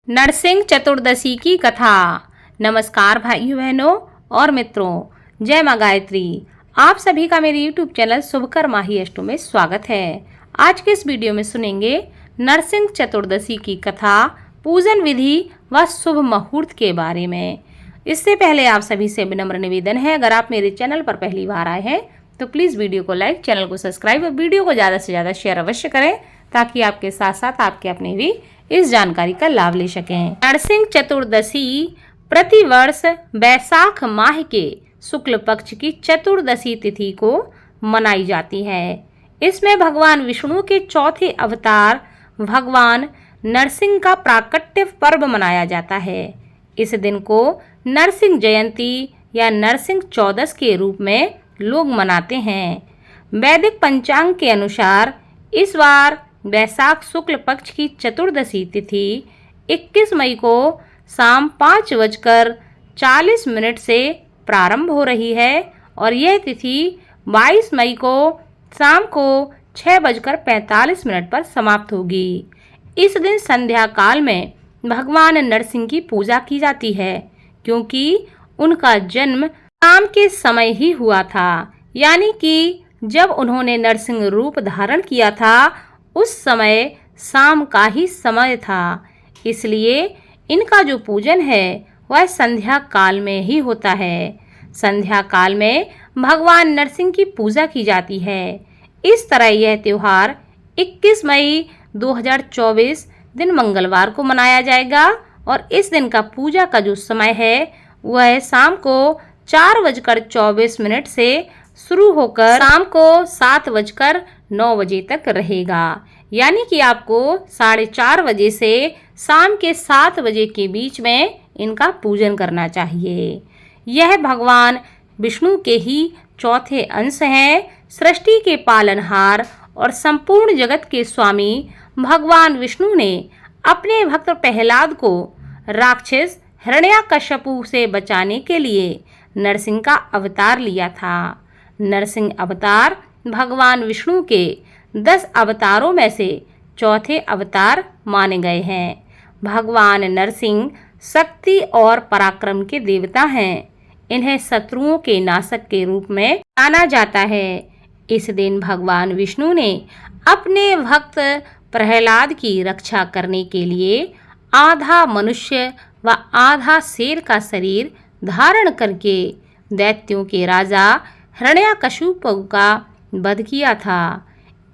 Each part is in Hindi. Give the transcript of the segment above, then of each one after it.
नरसिंह चतुर्दशी की कथा। नमस्कार भाइयों बहनों और मित्रों, जय माँ गायत्री। आप सभी का मेरे YouTube चैनल शुभकर माही अष्टो में स्वागत है। आज के इस वीडियो में सुनेंगे नरसिंह चतुर्दशी की कथा, पूजन विधि व शुभ मुहूर्त के बारे में। इससे पहले आप सभी से विनम्र निवेदन है, अगर आप मेरे चैनल पर पहली बार आए हैं तो प्लीज़ वीडियो को लाइक, चैनल को सब्सक्राइब और वीडियो को ज़्यादा से ज़्यादा शेयर अवश्य करें, ताकि आपके साथ साथ आपके अपने भी इस जानकारी का लाभ ले सकें। नरसिंह चतुर्दशी प्रतिवर्ष वैशाख माह के शुक्ल पक्ष की चतुर्दशी तिथि को मनाई जाती है। इसमें भगवान विष्णु के चौथे अवतार भगवान नरसिंह का प्राकट्य पर्व मनाया जाता है। इस दिन को नरसिंह जयंती या नरसिंह चौदस के रूप में लोग मनाते हैं। वैदिक पंचांग के अनुसार इस बार वैशाख शुक्ल पक्ष की चतुर्दशी तिथि 21 मई को शाम 5:40 से प्रारंभ हो रही है और यह तिथि 22 मई को शाम को 6:45 पर समाप्त होगी। इस दिन संध्या काल में भगवान नरसिंह की पूजा की जाती है, क्योंकि उनका जन्म शाम के समय ही हुआ था, यानी कि जब उन्होंने नरसिंह रूप धारण किया था उस समय शाम का ही समय था। इसलिए इनका जो पूजन है वह संध्या काल में ही होता है। संध्या काल में भगवान नरसिंह की पूजा की जाती है। इस तरह यह त्यौहार 21 मई 2024 दिन मंगलवार को मनाया जाएगा और इस दिन का पूजा का जो समय है वह शाम को 4:24 से शुरू होकर शाम को 7:09 तक रहेगा, यानी कि आपको 4:30 बजे से शाम के 7 बजे के बीच में इनका पूजन करना चाहिए। यह भगवान विष्णु के ही चौथे अंश हैं। सृष्टि के पालनहार और संपूर्ण जगत के स्वामी भगवान विष्णु ने अपने भक्त प्रहलाद को राक्षस हिरण्याकश्यपु से बचाने के लिए नरसिंह का अवतार लिया था। नरसिंह अवतार भगवान विष्णु के 10 अवतारों में से चौथे अवतार माने गए हैं। भगवान नरसिंह शक्ति और पराक्रम के देवता हैं। इन्हें शत्रुओं के नाशक के रूप में जाना जाता है। इस दिन भगवान विष्णु ने अपने भक्त प्रहलाद की रक्षा करने के लिए आधा मनुष्य व आधा शेर का शरीर धारण करके दैत्यों के राजा हिरण्याकश्यपु का वध किया था।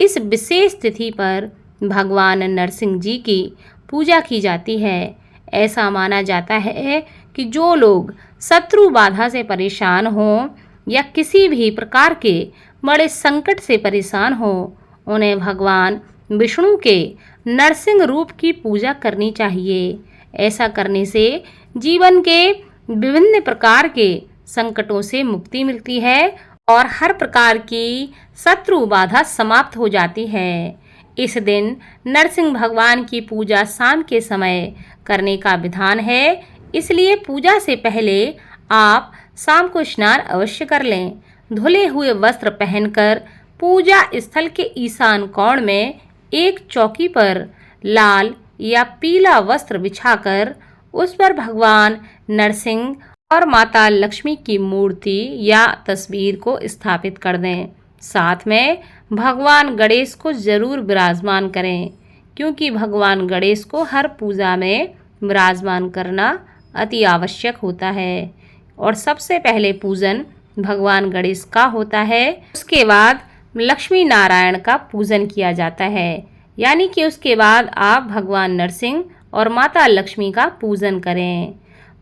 इस विशेष तिथि पर भगवान नरसिंह जी की पूजा की जाती है। ऐसा माना जाता है कि जो लोग शत्रु बाधा से परेशान हों या किसी भी प्रकार के बड़े संकट से परेशान हो, उन्हें भगवान विष्णु के नरसिंह रूप की पूजा करनी चाहिए। ऐसा करने से जीवन के विभिन्न प्रकार के संकटों से मुक्ति मिलती है और हर प्रकार की शत्रु बाधा समाप्त हो जाती है। इस दिन नरसिंह भगवान की पूजा शाम के समय करने का विधान है, इसलिए पूजा से पहले आप शाम को स्नान अवश्य कर लें। धुले हुए वस्त्र पहनकर पूजा स्थल के ईशान कोण में एक चौकी पर लाल या पीला वस्त्र बिछाकर उस पर भगवान नरसिंह और माता लक्ष्मी की मूर्ति या तस्वीर को स्थापित कर दें। साथ में भगवान गणेश को जरूर विराजमान करें, क्योंकि भगवान गणेश को हर पूजा में विराजमान करना अति आवश्यक होता है। और सबसे पहले पूजन भगवान गणेश का होता है, उसके बाद लक्ष्मी नारायण का पूजन किया जाता है, यानी कि उसके बाद आप भगवान नरसिंह और माता लक्ष्मी का पूजन करें।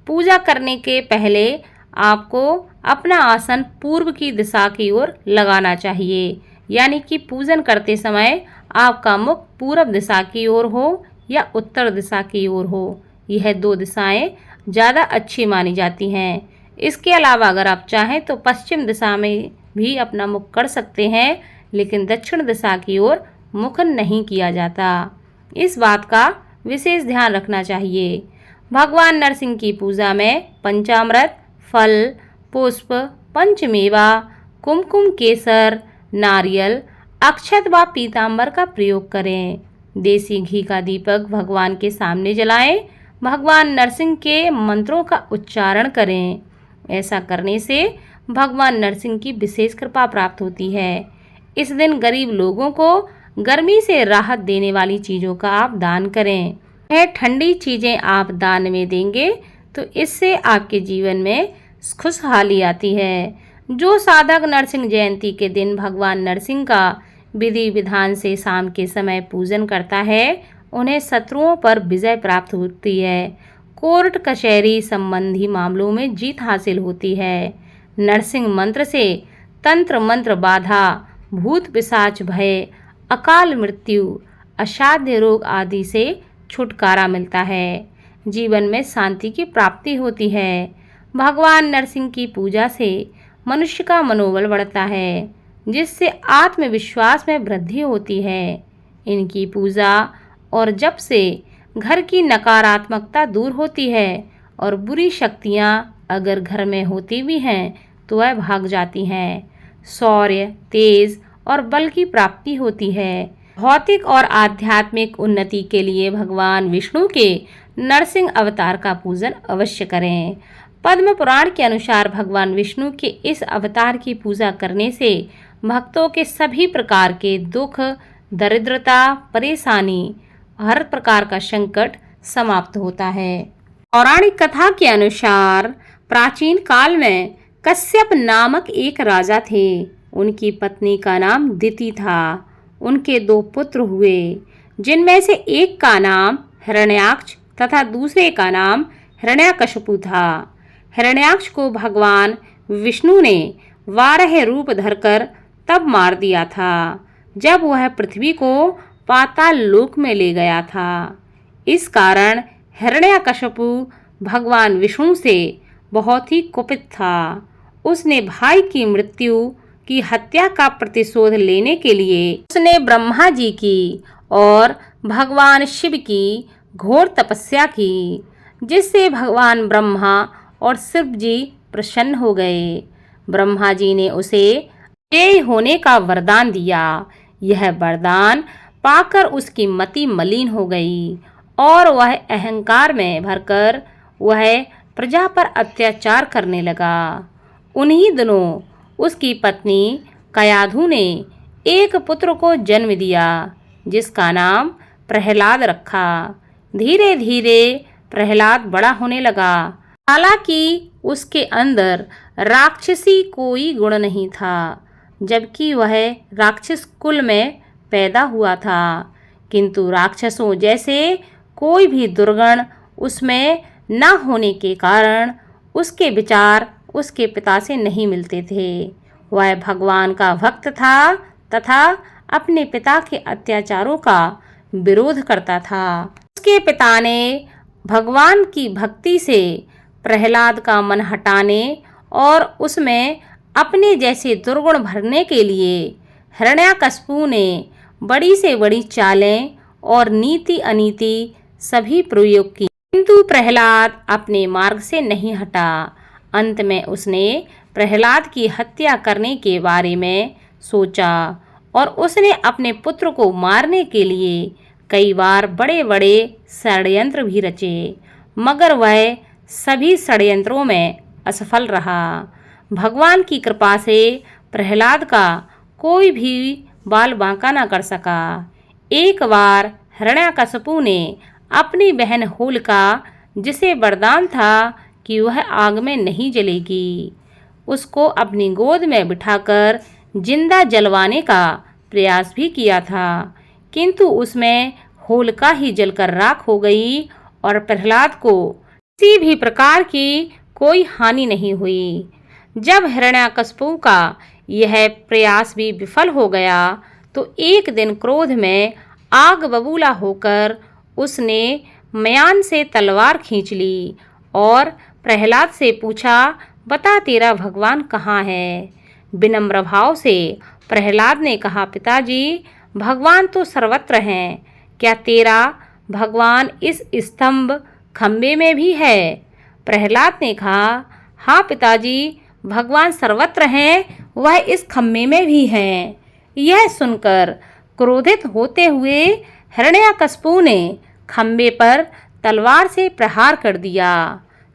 पूजा करने के पहले आपको अपना आसन पूर्व की दिशा की ओर लगाना चाहिए, यानी कि पूजन करते समय आपका मुख पूर्व दिशा की ओर हो या उत्तर दिशा की ओर हो। यह 2 दिशाएं ज़्यादा अच्छी मानी जाती हैं। इसके अलावा अगर आप चाहें तो पश्चिम दिशा में भी अपना मुख कर सकते हैं, लेकिन दक्षिण दिशा की ओर मुख नहीं किया जाता। इस बात का विशेष ध्यान रखना चाहिए। भगवान नरसिंह की पूजा में पंचामृत, फल, पुष्प, पंचमेवा, कुमकुम केसर, नारियल, अक्षत व पीताम्बर का प्रयोग करें। देसी घी का दीपक भगवान के सामने जलाएं। भगवान नरसिंह के मंत्रों का उच्चारण करें। ऐसा करने से भगवान नरसिंह की विशेष कृपा प्राप्त होती है। इस दिन गरीब लोगों को गर्मी से राहत देने वाली चीज़ों का आप दान करें। यह ठंडी चीज़ें आप दान में देंगे तो इससे आपके जीवन में खुशहाली आती है। जो साधक नरसिंह जयंती के दिन भगवान नरसिंह का विधि विधान से शाम के समय पूजन करता है, उन्हें शत्रुओं पर विजय प्राप्त होती है। कोर्ट कचहरी संबंधी मामलों में जीत हासिल होती है। नरसिंह मंत्र से तंत्र मंत्र बाधा, भूत पिशाच भय, अकाल मृत्यु, असाध्य रोग आदि से छुटकारा मिलता है। जीवन में शांति की प्राप्ति होती है। भगवान नरसिंह की पूजा से मनुष्य का मनोबल बढ़ता है, जिससे आत्मविश्वास में वृद्धि होती है। इनकी पूजा और जप से घर की नकारात्मकता दूर होती है और बुरी शक्तियाँ अगर घर में होती भी हैं तो वह भाग जाती हैं। शौर्य, तेज और बल की प्राप्ति होती है। भौतिक और आध्यात्मिक उन्नति के लिए भगवान विष्णु के नरसिंह अवतार का पूजन अवश्य करें। पद्म पुराण के अनुसार भगवान विष्णु के इस अवतार की पूजा करने से भक्तों के सभी प्रकार के दुख, दरिद्रता, परेशानी, हर प्रकार का संकट समाप्त होता है। पौराणिक कथा के अनुसार प्राचीन काल में कश्यप नामक एक राजा थे। उनकी पत्नी का नाम दिति था। उनके 2 पुत्र हुए, जिनमें से एक का नाम हिरण्याक्ष तथा दूसरे का नाम हिरण्यकशिपु था। हिरण्याक्ष को भगवान विष्णु ने 12 रूप धरकर तब मार दिया था, जब वह पृथ्वी को पाताल लोक में ले गया था। इस कारण हिरण्यकशिपु भगवान विष्णु से बहुत ही कुपित था। उसने भाई की मृत्यु की हत्या का प्रतिशोध लेने के लिए उसने ब्रह्मा जी की और भगवान शिव की घोर तपस्या की, जिससे भगवान ब्रह्मा और शिव जी प्रसन्न हो गए। ब्रह्मा जी ने उसे विजयी होने का वरदान दिया। यह वरदान पाकर उसकी मति मलिन हो गई और वह अहंकार में भरकर वह प्रजा पर अत्याचार करने लगा। उन्हीं दिनों उसकी पत्नी कयाधु ने एक पुत्र को जन्म दिया, जिसका नाम प्रहलाद रखा। धीरे धीरे प्रहलाद बड़ा होने लगा। हालांकि उसके अंदर राक्षसी कोई गुण नहीं था, जबकि वह राक्षस कुल में पैदा हुआ था, किंतु राक्षसों जैसे कोई भी दुर्गुण उसमें न होने के कारण उसके विचार उसके पिता से नहीं मिलते थे। वह भगवान का भक्त था तथा अपने पिता के अत्याचारों का विरोध करता था। उसके पिता ने भगवान की भक्ति से प्रहलाद का मन हटाने और उसमें अपने जैसे दुर्गुण भरने के लिए हिरण्यकशिपु ने बड़ी से बड़ी चालें और नीति अनीति सभी प्रयोग की, किंतु प्रहलाद अपने मार्ग से नहीं हटा। अंत में उसने प्रहलाद की हत्या करने के बारे में सोचा और उसने अपने पुत्र को मारने के लिए कई बार बड़े बड़े षड्यंत्र भी रचे, मगर वह सभी षड्यंत्रों में असफल रहा। भगवान की कृपा से प्रहलाद का कोई भी बाल बांका न कर सका। एक बार हिरण्यकशिपु ने अपनी बहन होलिका, जिसे वरदान था कि वह आग में नहीं जलेगी, उसको अपनी गोद में बिठाकर जिंदा जलवाने का प्रयास भी किया था, किंतु उसमें होलिका ही जलकर राख हो गई और प्रहलाद को किसी भी प्रकार की कोई हानि नहीं हुई। जब हिरण्यकशिपु का यह प्रयास भी विफल हो गया तो एक दिन क्रोध में आग बबूला होकर उसने म्यान से तलवार खींच ली और प्रहलाद से पूछा, बता तेरा भगवान कहाँ है। विनम्र भाव से प्रहलाद ने कहा, पिताजी भगवान तो सर्वत्र हैं, क्या तेरा भगवान इस स्तंभ खम्भे में भी है। प्रहलाद ने कहा, हाँ पिताजी भगवान सर्वत्र हैं, वह इस खम्भे में भी हैं। यह सुनकर क्रोधित होते हुए हिरण्यकशिपु ने खम्भे पर तलवार से प्रहार कर दिया।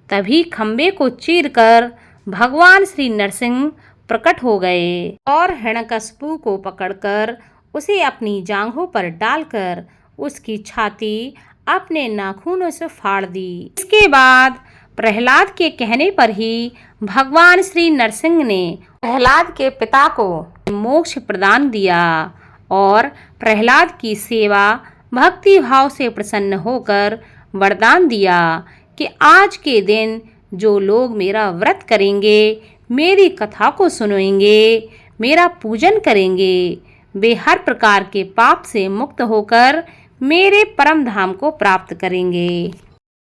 तभी खंबे को चीरकर भगवान श्री नरसिंह प्रकट हो गए और हिरण्यकशिपु को पकड़कर उसे अपनी जांघों पर डालकर उसकी छाती अपने नाखूनों से फाड़ दी। इसके बाद प्रहलाद के कहने पर ही भगवान श्री नरसिंह ने प्रहलाद के पिता को मोक्ष प्रदान दिया और प्रहलाद की सेवा भक्ति भाव से प्रसन्न होकर वरदान दिया कि आज के दिन जो लोग मेरा व्रत करेंगे, मेरी कथा को सुनेंगे, मेरा पूजन करेंगे, वे हर प्रकार के पाप से मुक्त होकर मेरे परम धाम को प्राप्त करेंगे।